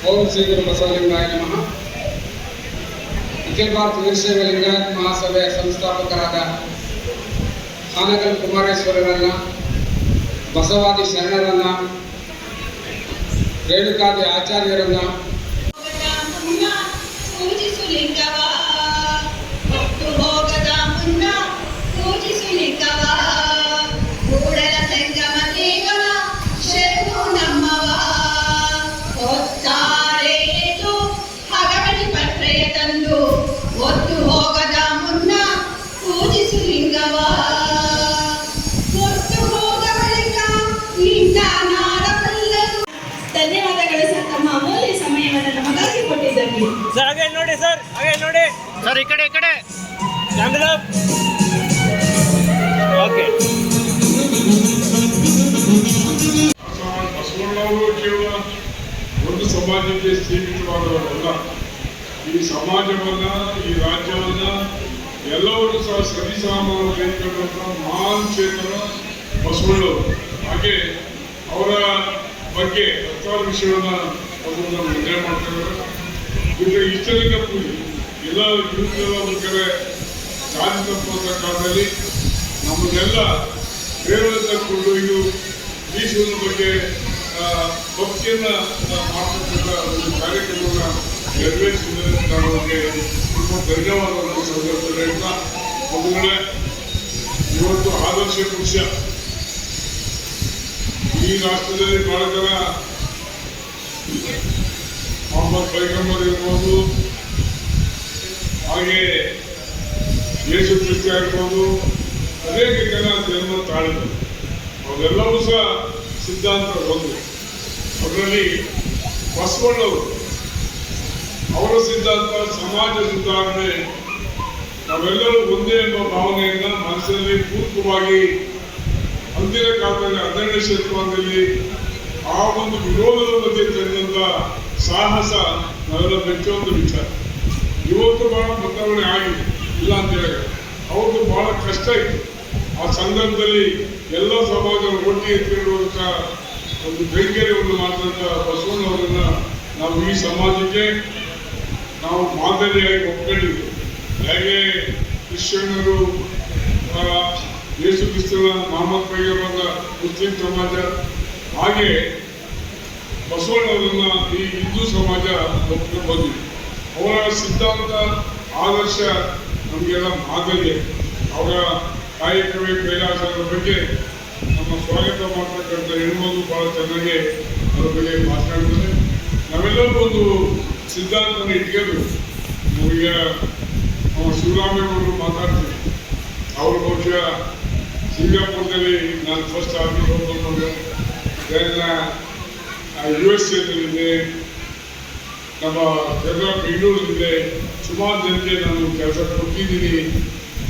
ಓಂ ಶ್ರೀ ಗುರು ಬಸವಲಿಂಗಾಯ ನಮಃ. ಅಖಿಲ ಭಾರತ ವೀರಶೈವ ಲಿಂಗಾಯತ ಮಹಾಸಭೆಯ ಸಂಸ್ಥಾಪಕರಾದ ಹಾನಗಲ್ ಕುಮಾರೇಶ್ವರರನ್ನ, ಬಸವಾದಿ ಶರಣರನ್ನ, ರೇಣುಕಾದಿ ಆಚಾರ್ಯರನ್ನ ಧನ್ಯವಾದಗಳು ಸರ್, ತಮ್ಮ ಅಮೂಲ್ಯ ಸಮಯವನ್ನು ನಮಗಾಗಿ ಕೊಟ್ಟಿದ್ದಕ್ಕೆ. ಸರ್ ಹಾಗೆ ನೋಡಿ, ಸರ್ ಹಾಗೆ ನೋಡಿ, ಸರ್ ಈ ಕಡೆ ಓಕೆ. ಬಸವಣ್ಣವರು ಕೇವಲ ಒಂದು ಸಮಾಜಕ್ಕೆ ಸೀಮಿತವಾದವರಲ್ಲ. ಈ ಸಮಾಜವನ್ನ, ಈ ರಾಜ್ಯವನ್ನ ಎಲ್ಲವರು ಸಹ ಸರಿಸಾಮಾನ್ಯ ಕೈಗೊಂಡಂತ ಮಹಾನ್ ಚೇತನ ಬಸವಣ್ಣವರು. ಹಾಗೆ ಅವರ ಬಗ್ಗೆ ಹತ್ತಾರು ವಿಷಯವನ್ನ ಅವರು ನಿರ್ಣಯ ಮಾಡ್ತಾರೆ. ಈಗ ಇಷ್ಟಲಿಂಗ ಪೂಜೆ ಎಲ್ಲ ಯುವಕರೆಲ್ಲ ಒಂದು ಕಡೆ ಜಾತಿ ತಪ್ಪುವಂತ ಕಾಲದಲ್ಲಿ ನಮ್ಮನ್ನೆಲ್ಲ ಬೇರೆಲ್ಲ ಕೊಂಡೊಯ್ದು ಈಶ್ವರನ ಬಗ್ಗೆ ಭಕ್ತಿಯನ್ನ ಮಾಡತಕ್ಕಂಥ ಒಂದು ಕಾರ್ಯಕ್ರಮವನ್ನು ನೆರವೇರಿಸಿದರೆ ನಾನು ಅವರಿಗೆ ತುಂಬ ಧನ್ಯವಾದವನ್ನು ಸಂದರ್ಭದಲ್ಲಿ ಹೇಳ್ತಾ, ಬಂಧುಗಳೇ, ಇವತ್ತು ಆದರ್ಶ ಪುರುಷ ಈ ರಾಷ್ಟ್ರದಲ್ಲಿ ಬಹಳ ಜನ ಮೊಹಮ್ಮದ್ ಪೈಗಂಬರ್ ಇರ್ಬೋದು, ಹಾಗೆ ಯೇಸು ಕ್ರಿಸ್ತ ಇರ್ಬೋದು, ಅನೇಕ ಜನ ಜನ್ಮ ತಾಳಿದರು. ಅವರೆಲ್ಲವೂ ಸಹ ಸಿದ್ಧಾಂತ ಒಂದು. ಅದರಲ್ಲಿ ಬಸವಣ್ಣವರು ಅವರ ಸಿದ್ಧಾಂತ ಸಮಾಜ ಸುಧಾರಣೆ, ನಾವೆಲ್ಲರೂ ಒಂದೇ ಎಂಬ ಭಾವನೆಯನ್ನ ಮನಸ್ಸಲ್ಲಿ ಪೂರ್ವಕವಾಗಿ ಅಂದಿನ ಕಾಲದಲ್ಲಿ 12ನೇ ಶತಮಾನದಲ್ಲಿ ಆ ಒಂದು ವಿರೋಧದ ಮಧ್ಯೆ ತಂದಂತ ಸಾಹಸ ನಾವೆಲ್ಲ ಮೆಚ್ಚುವಂತ ವಿಚಾರ. ಇವತ್ತು ಬಹಳ ಬದಲಾವಣೆ ಆಗಿದೆ, ಇಲ್ಲ ಅಂತ ಹೇಳಿದ್ರೆ ಅವ್ರದ್ದು ಬಹಳ ಕಷ್ಟ ಇತ್ತು. ಆ ಸಂದರ್ಭದಲ್ಲಿ ಎಲ್ಲ ಸಮಾಜ ಒಟ್ಟಿಗೆ ತಿರುಗುವಂತ ಒಂದು ಧೈರ್ಯವನ್ನು ಮಾಡಿದಂತ ಬಸವಣ್ಣವರನ್ನ ನಾವು ಈ ಸಮಾಜಕ್ಕೆ ನಾವು ಮಾದರಿಯಾಗಿ ಒಪ್ಕೊಂಡಿದ್ವಿ. ಹೇಗೆ ಕ್ರಿಶ್ಚಿಯನ್ನರು ಯೇಸು ಕ್ರಿಸ್ತನ ಮೊಹಮ್ಮದ್ ಪೈಗಂಬರ್ನ ಮುಸ್ಲಿಂ ಸಮಾಜ, ಹಾಗೆ ಬಸವಣ್ಣವರನ್ನ ಈ ಹಿಂದೂ ಸಮಾಜ ಒಪ್ಪಿಕೊಂಡು ಬಂದಿದೆ. ಅವರ ಸಿದ್ಧಾಂತ ಆದರ್ಶ ನಮಗೆಲ್ಲ ಮಾದರಿ. ಅವರ ಕಾಯಕವೇ ಕೈಲಾಸ ಬಗ್ಗೆ ನಮ್ಮ ಸ್ವಾಗತ ಮಾಡ್ತಕ್ಕಂಥ ಹೆಣ್ಮಗು ಬಹಳ ಚೆನ್ನಾಗಿ ಅದರ ಬಗ್ಗೆ ಮಾತನಾಡ್ತಾರೆ. ನಾವೆಲ್ಲರೂ ಒಂದು ಸಿದ್ಧಾಂತನ ಇಟ್ಕೋಬೇಕು. ನಮಗೆ ಶಿವರಾಮೇಗೌಡರು ಮಾತಾಡ್ತೀವಿ. ಅವರು ಬಹುಶಃ ಸಿಂಗಾಪುರದಲ್ಲಿ ನಾನು ಫಸ್ಟ್ ಆಫೀಸ್ ಹೋಗ್ಕೊಂಡು USA ನಮ್ಮ ಜನ ಬೆಂಗಳೂರಿನಿಂದ ಸುಮಾರು ಜನಕ್ಕೆ ನಾನು ಕೆಲಸ ಕೊಟ್ಟಿದ್ದೀನಿ.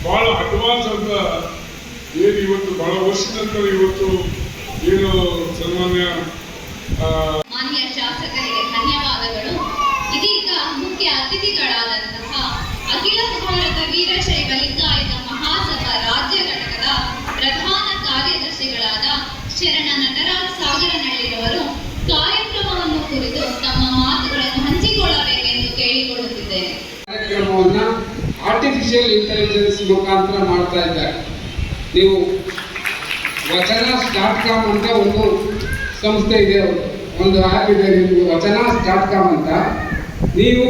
ಬಹಳ ಅಡ್ವಾನ್ಸ್ ಅಂತ ಏನು ಇವತ್ತು ಬಹಳ ವರ್ಷದ ನಂತರ ಇವತ್ತು ಏನು ಸನ್ಮಾನ್ಯ ಮಾನ್ಯ ಶಾಸಕರಿಗೆ ಧನ್ಯವಾದಗಳು. ಇದೀಗ ಮುಖ್ಯ ಅತಿಥಿಗಳಾದಂತಹ ಅಖಿಲ ಭಾರತ ವೀರಶೈವ ಲಿಂಗಾಯತ ಮಹಾಸಭಾ ರಾಜ್ಯ ಘಟಕದ ಪ್ರಧಾನ ಕಾರ್ಯದರ್ಶಿಗಳಾದ ಶರಣ ನಟರಾಜ್ ಸಾಗರನಹಳ್ಳಿರವರು ಕಾರ್ಯಕ್ರಮವನ್ನು ಕುರಿತು ತಮ್ಮ ಮಾತುಗಳನ್ನು ಹಂಚಿಕೊಳ್ಳಬೇಕೆಂದು ಕೇಳಿಕೊಳ್ಳುತ್ತಿದ್ದೇನೆ. ಕಾರ್ಯಕ್ರಮವನ್ನ ಆರ್ಟಿಫಿಷಿಯಲ್ ಇಂಟೆಲಿಜೆನ್ಸ್ ಮುಖಾಂತರ ಮಾಡ್ತಾ ಇದ್ದಾರೆ. ನೀವು ವಚನ.com ಅಂತ ಒಂದು ಸಂಸ್ಥೆ ಇದೆ, ಒಂದು ಆ್ಯಪ್ ಇದೆ ನಿಮಗೆ ವಚನ.com ಅಂತ. ನೀವು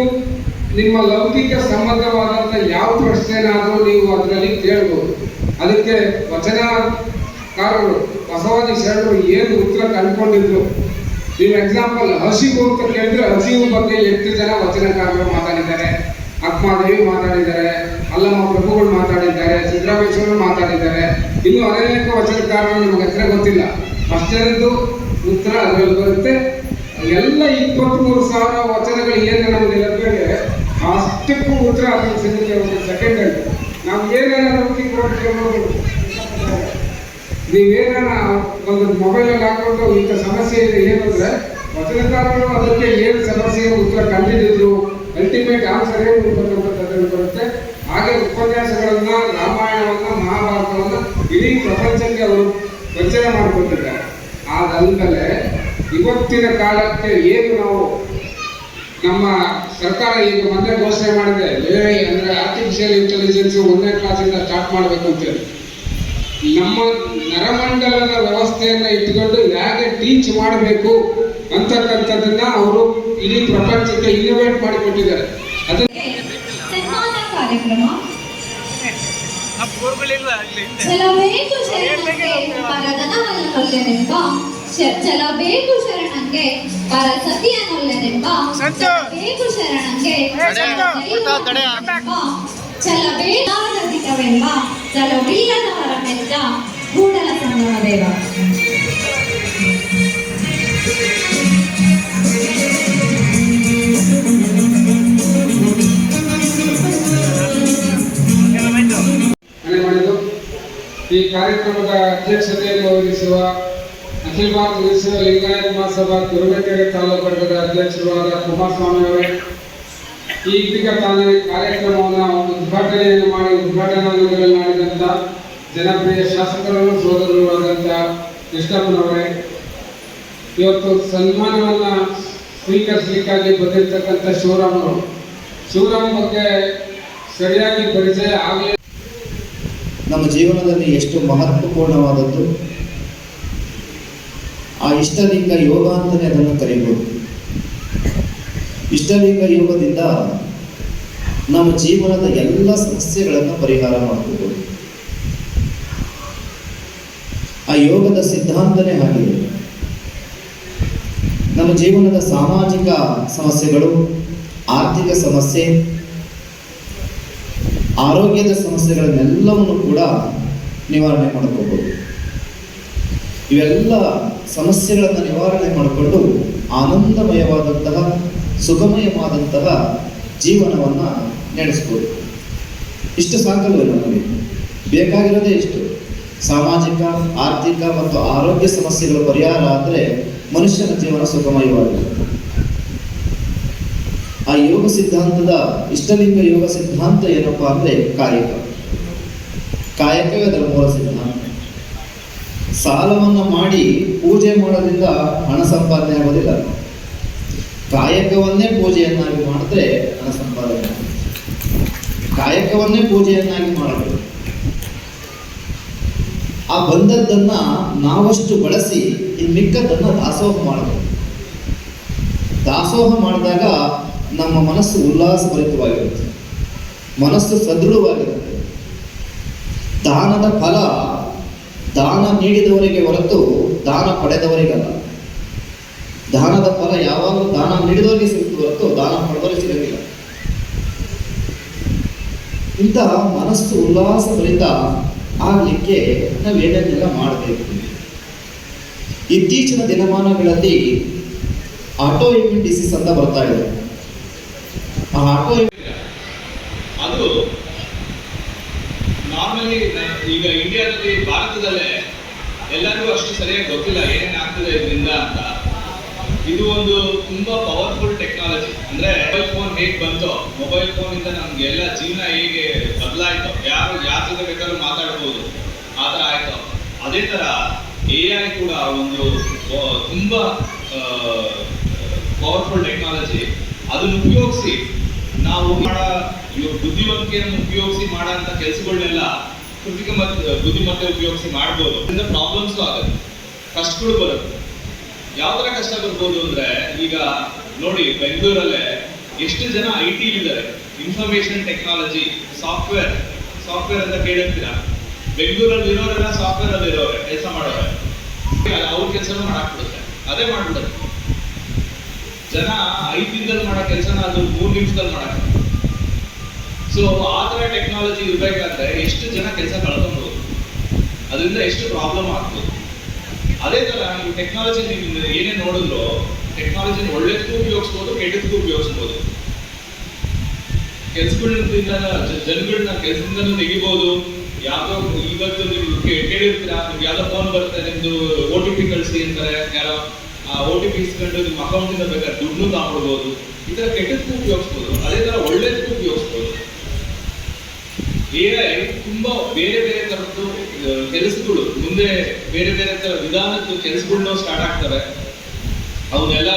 ನಿಮ್ಮ ಲೌಕಿಕ ಸಂಬಂಧವಾದಂಥ ಯಾವ ಪ್ರಶ್ನೆನಾದರೂ ನೀವು ಅದರಲ್ಲಿ ಕೇಳ್ಬೋದು. ಅದಕ್ಕೆ ವಚನಕಾರರು ಬಸವಾದಿ ಶರಣರು ಏನು ಉತ್ತರ ಕಂಡುಕೊಂಡಿದ್ರು, ನೀವು ಎಕ್ಸಾಂಪಲ್ ಹಸಿವು ಅಂತ ಕೇಳಿದ್ರೆ ಹಸಿವು ಬಗ್ಗೆ 8 ಜನ ವಚನಕಾರರು ಮಾತಾಡಿದ್ದಾರೆ. ಅಕ್ಮಾದೇವಿ ಮಾತಾಡಿದ್ದಾರೆ, ಅಲ್ಲಮ್ಮ ಪ್ರಭುಗಳು ಮಾತಾಡಿದ್ದಾರೆ, ಸಿದ್ದರಾಮೇಶ್ವರರು ಮಾತಾಡಿದ್ದಾರೆ, ಇನ್ನು ಅನೇಕ ವಚನಕಾರರು ನಿಮಗೆ ಹೆಸರೇ ಗೊತ್ತಿಲ್ಲ. ಅಷ್ಟು ಜನದ್ದು ಉತ್ತರ ಅದರಲ್ಲಿ ಬರುತ್ತೆ. ಎಲ್ಲ 23,000 ವಚನಗಳು ಏನು ನಮಗೆ ಲಭ್ಯವಿದೆ ಅಷ್ಟಕ್ಕೂ ಉತ್ತರ ಅದನ್ನು ಸಿಗುತ್ತೆ ಒಂದು ಸೆಕೆಂಡಲ್ಲಿ. ನಾವು ಏನೇನಾದ್ರು ನೀವೇನ ಒಂದು ಮೊಬೈಲಲ್ಲಿ ಹಾಕೊಂಡು ಇಂಥ ಸಮಸ್ಯೆ ಇದೆ ಏನಂದ್ರೆ ವಚನಕಾರರು ಅದಕ್ಕೆ ಏನು ಸಮಸ್ಯೆಗೆ ಉತ್ತರ ಕಂಡಿದ್ರು, ಅಲ್ಟಿಮೇಟ್ ಆನ್ಸರ್ ಏನು ಅದನ್ನು ಬರುತ್ತೆ. ಹಾಗೆ ಉಪನ್ಯಾಸಗಳನ್ನ, ರಾಮಾಯಣವನ್ನ, ಮಹಾಭಾರತವನ್ನ ಇಡೀ ಪ್ರಪಂಚಕ್ಕೆ ಅವರು ಪರಿಚಯ ಮಾಡಿಕೊಟ್ಟಿದ್ದಾರೆ. ಅದಲ್ಲದೆ ಇವತ್ತಿನ ಕಾಲಕ್ಕೆ ಏನು ನಾವು ನಮ್ಮ ಸರ್ಕಾರ ಈಗ ಮೊನ್ನೆ ಘೋಷಣೆ ಮಾಡಿದೆ AI ಅಂದರೆ ಆರ್ಟಿಫಿಷಿಯಲ್ ಇಂಟೆಲಿಜೆನ್ಸ್ 1ನೇ ಕ್ಲಾಸಿಂದ ಸ್ಟಾರ್ಟ್ ಮಾಡಬೇಕು ಅಂತೇಳಿ. ನಮ್ಮ ನರಮಂಡಲದ ವ್ಯವಸ್ಥೆಯನ್ನು ಇಟ್ಕೊಂಡು ಹೇಗೆ ಟೀಚ್ ಮಾಡಬೇಕು ಅಂತಕ್ಕಂಥದ್ದನ್ನ ಅವರು ಇಡೀ ಪ್ರಪಂಚಕ್ಕೆ ಇನ್ನೋವೇಟ್ ಮಾಡಿಕೊಟ್ಟಿದ್ದಾರೆ. ಅದು ಸನ್ಮಾನ ಕಾರ್ಯಕ್ರಮ ಛಲಬೇಕು ಶರಣಂಗೆ ಪರಧನವನ್ನೊಲ್ಲೆನೆಂಬ ಛಲಬೇಕು ಶರಣಂಗೆ ಪರಸತಿಯನ್ನೊಲ್ಲೆನೆಂಬ ಛಲಬೇಕು ಶರಣಂಗೆ ಛಲಬೇಕವೆಂಬ ಛಲವಿಲ್ಲದವರ ಮೆಚ್ಚ ಕೂಡಲ ಸಂಗಮ ದೇವ. ಈ ಕಾರ್ಯಕ್ರಮದ ಅಧ್ಯಕ್ಷತೆಯನ್ನು ವಹಿಸುವ ಅಖಿಲ ಭಾರತ ವಿಶ್ವ ಲಿಂಗಾಯತ ಮಹಾಸಭಾ ತುರುವೇಕೆರೆ ತಾಲೂಕು ಘಟಕದ ಅಧ್ಯಕ್ಷರು ಆದ ಕುಮಾರಸ್ವಾಮಿ ಅವರೇ, ಈಗ ತಾನೇ ಕಾರ್ಯಕ್ರಮವನ್ನು ಉದ್ಘಾಟನೆಯನ್ನು ಮಾಡಿ ಉದ್ಘಾಟನಾಡಿದಂಥ ಜನಪ್ರಿಯ ಶಾಸಕರು ಸೋದರರು ಆದಂಥ ಕೃಷ್ಣಪ್ಪನವರೇ, ಇವತ್ತು ಸನ್ಮಾನವನ್ನು ಸ್ವೀಕರಿಸಲಿಕ್ಕಾಗಿ ಬಂದಿರತಕ್ಕಂಥ ಶಿವರಾಮ್ ಬಗ್ಗೆ ಸರಿಯಾಗಿ ಪರಿಚಯ ಆಗಲಿ. ನಮ್ಮ ಜೀವನದಲ್ಲಿ ಎಷ್ಟು ಮಹತ್ವಪೂರ್ಣವಾದದ್ದು ಆ ಇಷ್ಟಲಿಂಗ ಯೋಗ ಅಂತಲೇ ಅದನ್ನು ಕರೀಬೋದು. ಇಷ್ಟಲಿಂಗ ಯೋಗದಿಂದ ನಮ್ಮ ಜೀವನದ ಎಲ್ಲ ಸಮಸ್ಯೆಗಳನ್ನು ಪರಿಹಾರ ಮಾಡ್ಕೋಬೋದು. ಆ ಯೋಗದ ಸಿದ್ಧಾಂತನೇ ಆಗಿದೆ. ನಮ್ಮ ಜೀವನದ ಸಾಮಾಜಿಕ ಸಮಸ್ಯೆಗಳು, ಆರ್ಥಿಕ ಸಮಸ್ಯೆ, ಆರೋಗ್ಯದ ಸಮಸ್ಯೆಗಳನ್ನೆಲ್ಲವನ್ನು ಕೂಡ ನಿವಾರಣೆ ಮಾಡ್ಕೋಬಹುದು. ಇವೆಲ್ಲ ಸಮಸ್ಯೆಗಳನ್ನು ನಿವಾರಣೆ ಮಾಡಿಕೊಂಡು ಆನಂದಮಯವಾದಂತಹ ಸುಖಮಯವಾದಂತಹ ಜೀವನವನ್ನು ನಡೆಸ್ಬೋದು. ಇಷ್ಟು ಸಾಕಲ್ವೇ ನಮಗೆ? ಬೇಕಾಗಿರೋದೇ ಇಷ್ಟು. ಸಾಮಾಜಿಕ, ಆರ್ಥಿಕ ಮತ್ತು ಆರೋಗ್ಯ ಸಮಸ್ಯೆಗಳ ಪರಿಹಾರ ಆದರೆ ಮನುಷ್ಯನ ಜೀವನ ಸುಖಮಯವಾಗಿದೆ. ಆ ಯೋಗ ಸಿದ್ಧಾಂತದ ಇಷ್ಟಲಿಂಗ ಯೋಗ ಸಿದ್ಧಾಂತ ಏನಪ್ಪಾ ಅಂದರೆ ಕಾಯಕವೇ ಅದರ ಮೂಲ ಸಿದ್ಧಾಂತ. ಸಾಲವನ್ನು ಮಾಡಿ ಪೂಜೆ ಮಾಡೋದ್ರಿಂದ ಹಣ ಸಂಪಾದನೆ ಆಗೋದಿಲ್ಲ. ಕಾಯಕವನ್ನೇ ಪೂಜೆಯನ್ನಾಗಿ ಮಾಡಿದ್ರೆ ಹಣ ಸಂಪಾದನೆ ಆಗುತ್ತೆ. ಕಾಯಕವನ್ನೇ ಪೂಜೆಯನ್ನಾಗಿ ಮಾಡಬೇಕು. ಆ ಬಂದದ್ದನ್ನ ನಾವಷ್ಟು ಬಳಸಿ ಇನ್ನು ಮಿಕ್ಕದ್ದನ್ನ ದಾಸೋಹ ಮಾಡಬೇಕು. ದಾಸೋಹ ಮಾಡಿದಾಗ ನಮ್ಮ ಮನಸ್ಸು ಉಲ್ಲಾಸಭರಿತವಾಗಿರುತ್ತೆ, ಮನಸ್ಸು ಸದೃಢವಾಗಿರುತ್ತೆ. ದಾನದ ಫಲ ದಾನ ನೀಡಿದವರಿಗೆ ಹೊರತು ದಾನ ಪಡೆದವರಿಗಲ್ಲ. ದಾನದ ಫಲ ಯಾವಾಗಲೂ ದಾನ ನೀಡಿದವರಿಗೆ ಸಿಗುತ್ತೆ ಹೊರತು ದಾನ ಪಡೆದವರಿಗೆ ಸಿಗಲಿಲ್ಲ. ಇಂತಹ ಮನಸ್ಸು ಉಲ್ಲಾಸಭರಿತ ಆಗಲಿಕ್ಕೆ ನಾವು ಏನೇನೆಲ್ಲ ಮಾಡಬೇಕು? ಇತ್ತೀಚಿನ ದಿನಮಾನಗಳಲ್ಲಿ ಆಟೋ ಇಮ್ಯೂನ್ ಡಿಸೀಸ್ ಅಂತ ಬರ್ತಾ ಇದೆ. ಆ ಆಟೋ ಅದು ನಾರ್ಮಲಿ ಈಗ ಇಂಡಿಯಾದಲ್ಲಿ, ಭಾರತದಲ್ಲೇ ಎಲ್ಲರಿಗೂ ಅಷ್ಟು ಸರಿಯಾಗಿ ಗೊತ್ತಿಲ್ಲ ಏನೇನು ಆಗ್ತದೆ ಇದರಿಂದ ಅಂತ. ಇದು ಒಂದು ತುಂಬಾ ಪವರ್ಫುಲ್ ಟೆಕ್ನಾಲಜಿ. ಅಂದ್ರೆ ಮೊಬೈಲ್ ಫೋನ್ ಹೇಗೆ ಬಂತೋ, ಮೊಬೈಲ್ ಫೋನ್ ಇಂದ ನಮ್ಗೆ ಎಲ್ಲ ಜೀವನ ಹೇಗೆ ಬದಲಾಯ್ತೋ, ಯಾರು ಯಾರ ಜೊತೆ ಬೇಕಾದ್ರೂ ಮಾತಾಡ್ಬೋದು, ಆ ಥರ ಆಯ್ತು. ಅದೇ ತರ AI ಕೂಡ ಒಂದು ತುಂಬಾ ಪವರ್ಫುಲ್ ಟೆಕ್ನಾಲಜಿ. ಅದನ್ನು ಉಪಯೋಗಿಸಿ ನಾವು ಬುದ್ಧಿವಂತಿಕೆಯನ್ನು ಉಪಯೋಗಿಸಿ ಮಾಡೋಂಥ ಕೆಲಸಗಳನ್ನೆಲ್ಲ ಕೃತಿಕ ಬುದ್ಧಿಮತ್ತೆ ಉಪಯೋಗಿಸಿ ಮಾಡ್ಬೋದು. ಅದರಿಂದ ಪ್ರಾಬ್ಲಮ್ಸ್ ಆಗುತ್ತೆ, ಕಷ್ಟಗಳು ಬರುತ್ತೆ. ಯಾವ ಥರ ಕಷ್ಟ ಬರ್ಬೋದು ಅಂದ್ರೆ, ಈಗ ನೋಡಿ ಬೆಂಗಳೂರಲ್ಲೇ ಎಷ್ಟು ಜನ IT ಇದ್ದಾರೆ, ಇನ್ಫಾರ್ಮೇಶನ್ ಟೆಕ್ನಾಲಜಿ, ಸಾಫ್ಟ್ವೇರ್ ಅಂತ ಕೇಳಿರ್ತೀರಾ. ಬೆಂಗಳೂರಲ್ಲಿ ಇರೋರೆಲ್ಲ ಸಾಫ್ಟ್ವೇರ್ ಅಲ್ಲಿ ಇರೋರೆ, ಕೆಲಸ ಮಾಡೋರೆ. ಅವ್ರ ಕೆಲಸನೂ ಮಾಡಾಕ್ಬಿಡುತ್ತೆ, ಅದೇ ಮಾಡ್ಬಿಡುತ್ತೆ. ಜನ 5 ದಿನದಲ್ಲಿ ಮಾಡೋ ಕೆಲಸನ ಅದು 3 ನಿಮಿಷದಲ್ಲಿ ಮಾಡಕ್ಕೆ. ಸೊ ಆ ಥರ ಟೆಕ್ನಾಲಜಿ ಇರಬೇಕಾದ್ರೆ ಎಷ್ಟು ಜನ ಕೆಲಸ ಕಳ್ಕೊಬೋದು, ಅದರಿಂದ ಎಷ್ಟು ಪ್ರಾಬ್ಲಮ್ ಆಗ್ಬೋದು. ಅದೇ ಥರ ನೀವು ಟೆಕ್ನಾಲಜಿ ನೀವು ಏನೇ ನೋಡಿದ್ರು, ಟೆಕ್ನಾಲಜಿನ ಒಳ್ಳೆದಕ್ಕೂ ಉಪಯೋಗಿಸ್ಬೋದು, ಕೆಟ್ಟದಕ್ಕೂ ಉಪಯೋಗಿಸ್ಬೋದು. ಕೆಲಸಗಳಿಂದ ಜನಗಳನ್ನ ಕೆಲಸದಿಂದನೂ ತೆಗಿಬೋದು. ಯಾವುದೋ ಇವತ್ತು ನೀವು ಕೇಳಿರ್ತೀರಾ, ನಿಮ್ಗೆ ಯಾವುದೋ ಫೋನ್ ಬರುತ್ತೆ, ನಿಮ್ದು OTP ಕಳಿಸಿ ಅಂತಾರೆ ಯಾರೋ. ಆ OTP ಇಸ್ಕೊಂಡು ನಿಮ್ಮ ಅಕೌಂಟಿಂದ ಬೇಕಾದ್ರೆ ದುಡ್ಡು ತಗೊಳ್ಬೋದು. ಈ ಥರ ಕೆಟ್ಟದಕ್ಕೂ ಉಪಯೋಗಿಸ್ಬೋದು, ಅದೇ ಥರ ಒಳ್ಳೇದಕ್ಕೂ ಉಪಯೋಗಿಸ್ಬೋದು. AI ತುಂಬಾ ಬೇರೆ ಬೇರೆ ಥರದ್ದು ಕೆಲಸಗಳು, ಮುಂದೆ ಬೇರೆ ಬೇರೆ ಥರ ವಿಧಾನದ ಕೆಲಸಗಳನ್ನ ಸ್ಟಾರ್ಟ್ ಆಗ್ತವೆ. ಅವನ್ನೆಲ್ಲ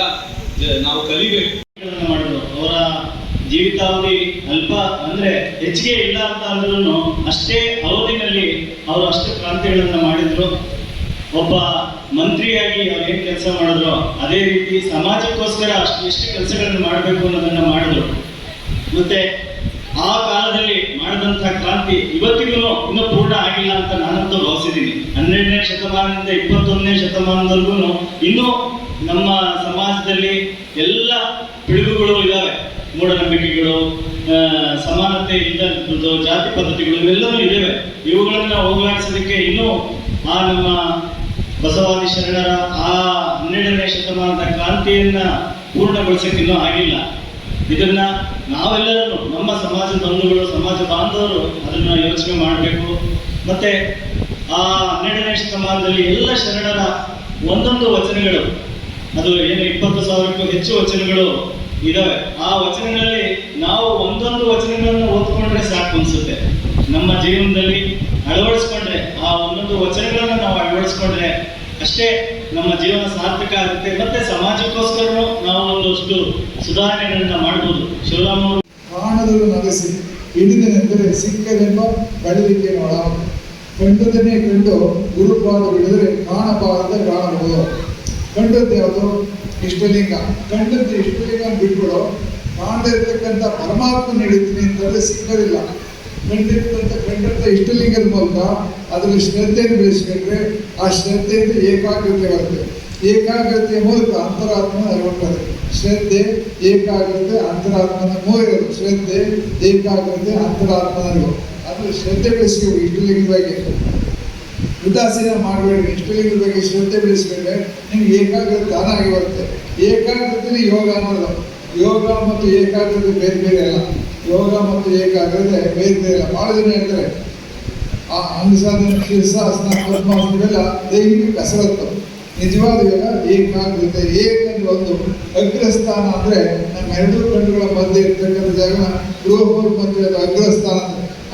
ನಾವು ಕಲಿಬೇಕು. ಮಾಡಿದ್ರು ಜೀವಿತಾವಧಿ ಅಲ್ಪ ಅಂದ್ರೆ ಹೆಚ್ಚಿಗೆ ಇಲ್ಲ ಅಂತ ಅಂದ್ರೂ ಅಷ್ಟೇ ಅವಧಿನಲ್ಲಿ ಅವರು ಅಷ್ಟು ಕ್ರಾಂತಿಗಳನ್ನ ಮಾಡಿದ್ರು. ಒಬ್ಬ ಮಂತ್ರಿಯಾಗಿ ಅವ್ರು ಏನ್ ಕೆಲಸ ಮಾಡಿದ್ರು ಅದೇ ರೀತಿ ಸಮಾಜಕ್ಕೋಸ್ಕರ ಎಷ್ಟು ಕೆಲಸಗಳನ್ನು ಮಾಡಬೇಕು ಅನ್ನೋದನ್ನ ಮಾಡಿದ್ರು. ಮತ್ತೆ ಆ ಕಾಲದಲ್ಲಿ ಮಾಡಿದಂತಹ ಕ್ರಾಂತಿ ಇವತ್ತಿಗೂ ಇನ್ನೂ ಪೂರ್ಣ ಆಗಿಲ್ಲ ಅಂತ ನಾನಂತೂ ಭಾವಿಸಿದ್ದೀನಿ. 12ನೇ ಶತಮಾನದಿಂದ 21ನೇ ಶತಮಾನದವರೆಗೂ ಇನ್ನೂ ನಮ್ಮ ಸಮಾಜದಲ್ಲಿ ಎಲ್ಲ ಪಿಡುಗುಗಳು ಇದ್ದಾವೆ. ಮೂಢನಂಬಿಕೆಗಳು, ಸಮಾನತೆ ಇದ್ದಂಥದ್ದು, ಜಾತಿ ಪದ್ಧತಿಗಳು ಇವೆಲ್ಲವೂ ಇದ್ದಾವೆ. ಇವುಗಳನ್ನ ಹೋಗಲಾಡಿಸೋದಕ್ಕೆ ಇನ್ನೂ ಆ ನಮ್ಮ ಬಸವಾದಿ ಶರಣರ ಆ 12ನೇ ಶತಮಾನದ ಕ್ರಾಂತಿಯನ್ನ ಪೂರ್ಣಗೊಳಿಸಕ್ಕೆ ಇನ್ನೂ ಆಗಿಲ್ಲ. ಇದನ್ನ ನಾವೆಲ್ಲರೂ ನಮ್ಮ ಸಮಾಜದ ಬಂಧುಗಳು, ಸಮಾಜ ಬಾಂಧವರು ಅದನ್ನ ಯೋಚನೆ ಮಾಡಬೇಕು. ಮತ್ತೆ ಆ 12ನೇ ಶತಮಾನದಲ್ಲಿ ಎಲ್ಲ ಶರಣರ ಒಂದೊಂದು ವಚನಗಳು, ಅದು ಏನು 20,000ಕ್ಕೂ ಹೆಚ್ಚು ವಚನಗಳು ಇದಾವೆ. ಆ ವಚನಗಳಲ್ಲಿ ನಾವು ಒಂದೊಂದು ವಚನಗಳನ್ನು ಓದ್ಕೊಂಡ್ರೆ ಸಾಕು ಅನ್ಸುತ್ತೆ. ನಮ್ಮ ಜೀವನದಲ್ಲಿ ಅಳವಡಿಸ್ಕೊಂಡ್ರೆ, ಆ ಒಂದೊಂದು ವಚನಗಳನ್ನ ನಾವು ಅಳವಡಿಸ್ಕೊಂಡ್ರೆ ಅಷ್ಟೇ ನಮ್ಮ ಜೀವನ ಸಾರ್ಥಕ ಆಗುತ್ತೆ. ಮತ್ತೆ ಸಮಾಜಕ್ಕೋಸ್ಕರನೂ ನಾವು ಒಂದಷ್ಟು ಸುಧಾರಣೆಗಳನ್ನ ಮಾಡ್ಬೋದು. ಶಿವರಾಮ್ ಅವರು ಕಾಣದಲು ನಗಸಿ ಹಿಡಿದನೆಂದರೆ ಸಿಕ್ಕದೆಂಬ ಕಳಲಿಕೆ ನೋಡ, ಕಂಡುದನ್ನೇ ಕಂಡು ಗುರುಪಾದ ಬಿಡಿದರೆ ಕಾಣಬಾರದೆ ಕಾಣಬಹುದು. ಕಂಡದ್ದು ಯಾವುದು? ಇಷ್ಟಲಿಂಗ. ಕಂಡದ್ದು ಇಷ್ಟಲಿಂಗ ಬಿಟ್ಬಿಡು, ಕಾಣದಿರ್ತಕ್ಕಂಥ ಪರಮಾತ್ಮ ಹಿಡಿತೀನಿ ಅಂತಂದ್ರೆ ಸಿಕ್ಕದಿಲ್ಲ. ಕಂಡಂಥ ಇಷ್ಟಲಿಂಗದ ಮೂಲಕ ಅದರಲ್ಲಿ ಶ್ರದ್ಧೆಯನ್ನು ಬೆಳೆಸ್ಕೊಂಡ್ರೆ ಆ ಶ್ರದ್ಧೆಯಿಂದ ಏಕಾಗ್ರತೆ ಬರುತ್ತೆ. ಏಕಾಗ್ರತೆಯ ಮೂಲಕ ಅಂತರಾತ್ಮನ ಅರಿವುಂಟದೆ. ಶ್ರದ್ಧೆ, ಏಕಾಗ್ರತೆ, ಅಂತರಾತ್ಮನ ಮೂರಿರೋದು. ಶ್ರದ್ಧೆ, ಏಕಾಗ್ರತೆ, ಅಂತರಾತ್ಮನ ಅರಿವು. ಅದು ಶ್ರದ್ಧೆ ಬೆಳೆಸ್ಬೇಕು. ಇಷ್ಟಲಿಂಗದ ಬಗ್ಗೆ ಉದಾಸೀನ ಮಾಡಬೇಡಿ. ಇಷ್ಟಲಿಂಗದ ಬಗ್ಗೆ ಶ್ರದ್ಧೆ ಬೆಳೆಸ್ಕೊಂಡ್ರೆ ನಿಮ್ಗೆ ಏಕಾಗ್ರತೆ ತಾನಾಗಿ ಬರುತ್ತೆ. ಏಕಾಗ್ರತೆನೇ ಯೋಗ ಅನ್ನೋದು. ಯೋಗ ಮತ್ತು ಏಕಾಗ್ರತೆ ಬೇರೆ ಬೇರೆ ಅಲ್ಲ. ಯೋಗ ಮತ್ತು ಏಕಾಗ್ರತೆ ಬೇರೆ ಬೇರೆ ಅಲ್ಲ. ಭಾಳ ಜನ ಹೇಳ್ತಾರೆ ಆ ಅಂಗಸಾಧನ, ಶೀರ್ಷಾಸನ, ಪದ್ಮಾಸನ ಇವೆಲ್ಲ ದೈಹಿಕ ಕಸರತ್ತು. ನಿಜವಾದ ಯೋಗ ಏಕಾಗ್ರತೆ. ಏಕಂದ್ರೆ ಒಂದು ಅಗ್ರಸ್ಥಾನ ಅಂದ್ರೆ ನಮ್ಮ ಎರಡೂ ಕಣ್ಣುಗಳ ಮಧ್ಯೆ ಇರ್ತಕ್ಕಂಥ ಜಾಗ ಗೃಹಪೂರ್ವ ಮಧ್ಯೆ ಅಗ್ರಸ್ಥಾನ.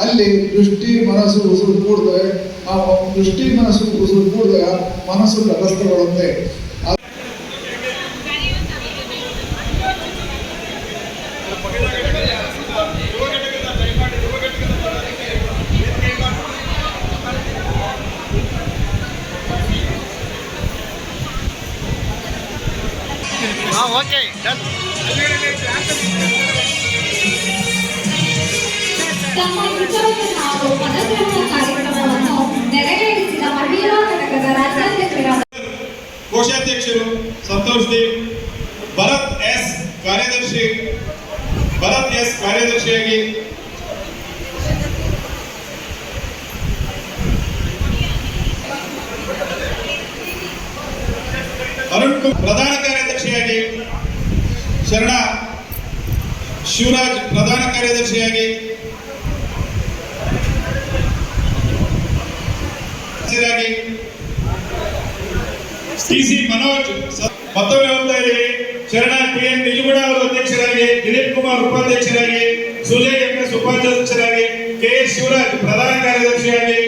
ಅಲ್ಲಿ ದೃಷ್ಟಿ, ಮನಸ್ಸು, ಉಸಿರು ಕೂಡ್ತವೆ. ಆ ದೃಷ್ಟಿ, ಮನಸ್ಸು, ಉಸಿರು ಕೂಡಿದಾಗ ಮನಸ್ಸು ತಟಸ್ಥಗೊಳ್ಳುತ್ತೆ. Okay done. ತಮ್ಮ ಉತ್ಸವದ ಹಾಗೂ ಪದಗ್ರಹಣ ಕಾರ್ಯಕ್ರಮವನ್ನು ನೆರವೇರಿಸಿದ ಮಹಿಳಾ ಘಟಕದ ರಾಜ್ಯಾಧ್ಯಕ್ಷರಾದ ಕೋಶಾಧ್ಯಕ್ಷರು ಸಂತೋಷ್ ದೇವ್, ಭರತ್ ಎಸ್ ಕಾರ್ಯದರ್ಶಿಯಾಗಿ ಅರುಣ್ ಪ್ರಧಾನ ಕಾರ್ಯದರ್ಶಿಯಾಗಿ, ಶರಣ ಶಿವರಾಜ್ ಪ್ರಧಾನ ಕಾರ್ಯದರ್ಶಿಯಾಗಿ, ಟಿಸಿ ಮನೋಜ್ ಮತ್ತೊಮ್ಮೆ ಹೋಗ್ತಾ ಇದ್ದೀವಿ. ಶರಣ PN ನಿಜಗುಣ ಅವರು ಅಧ್ಯಕ್ಷರಾಗಿ, ದಿಲೀಪ್ ಕುಮಾರ್ ಉಪಾಧ್ಯಕ್ಷರಾಗಿ, ಸುಜಯ್ MS ಉಪಾಧ್ಯಕ್ಷರಾಗಿ, KS ಶಿವರಾಜ್ ಪ್ರಧಾನ ಕಾರ್ಯದರ್ಶಿಯಾಗಿ,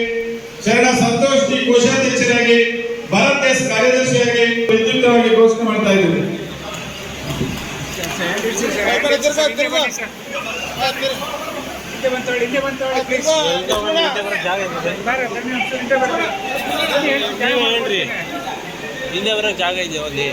ಶರಣ ಸಂತೋಷ್ D ಕೋಶಾಧ್ಯಕ್ಷರಾಗಿ, ಭರತ್ ಎಸ್ ಕಾರ್ಯದರ್ಶಿಯಾಗಿ ವಿದ್ಯುಕ್ತವಾಗಿ ಘೋಷಣೆ ಮಾಡ್ತಾ ಇದ್ದೀವಿ. ಹಿಂದೆ ಬರೋಕ್ಕೆ ಜಾಗ ಇದೆ ಅಲ್ಲಿ.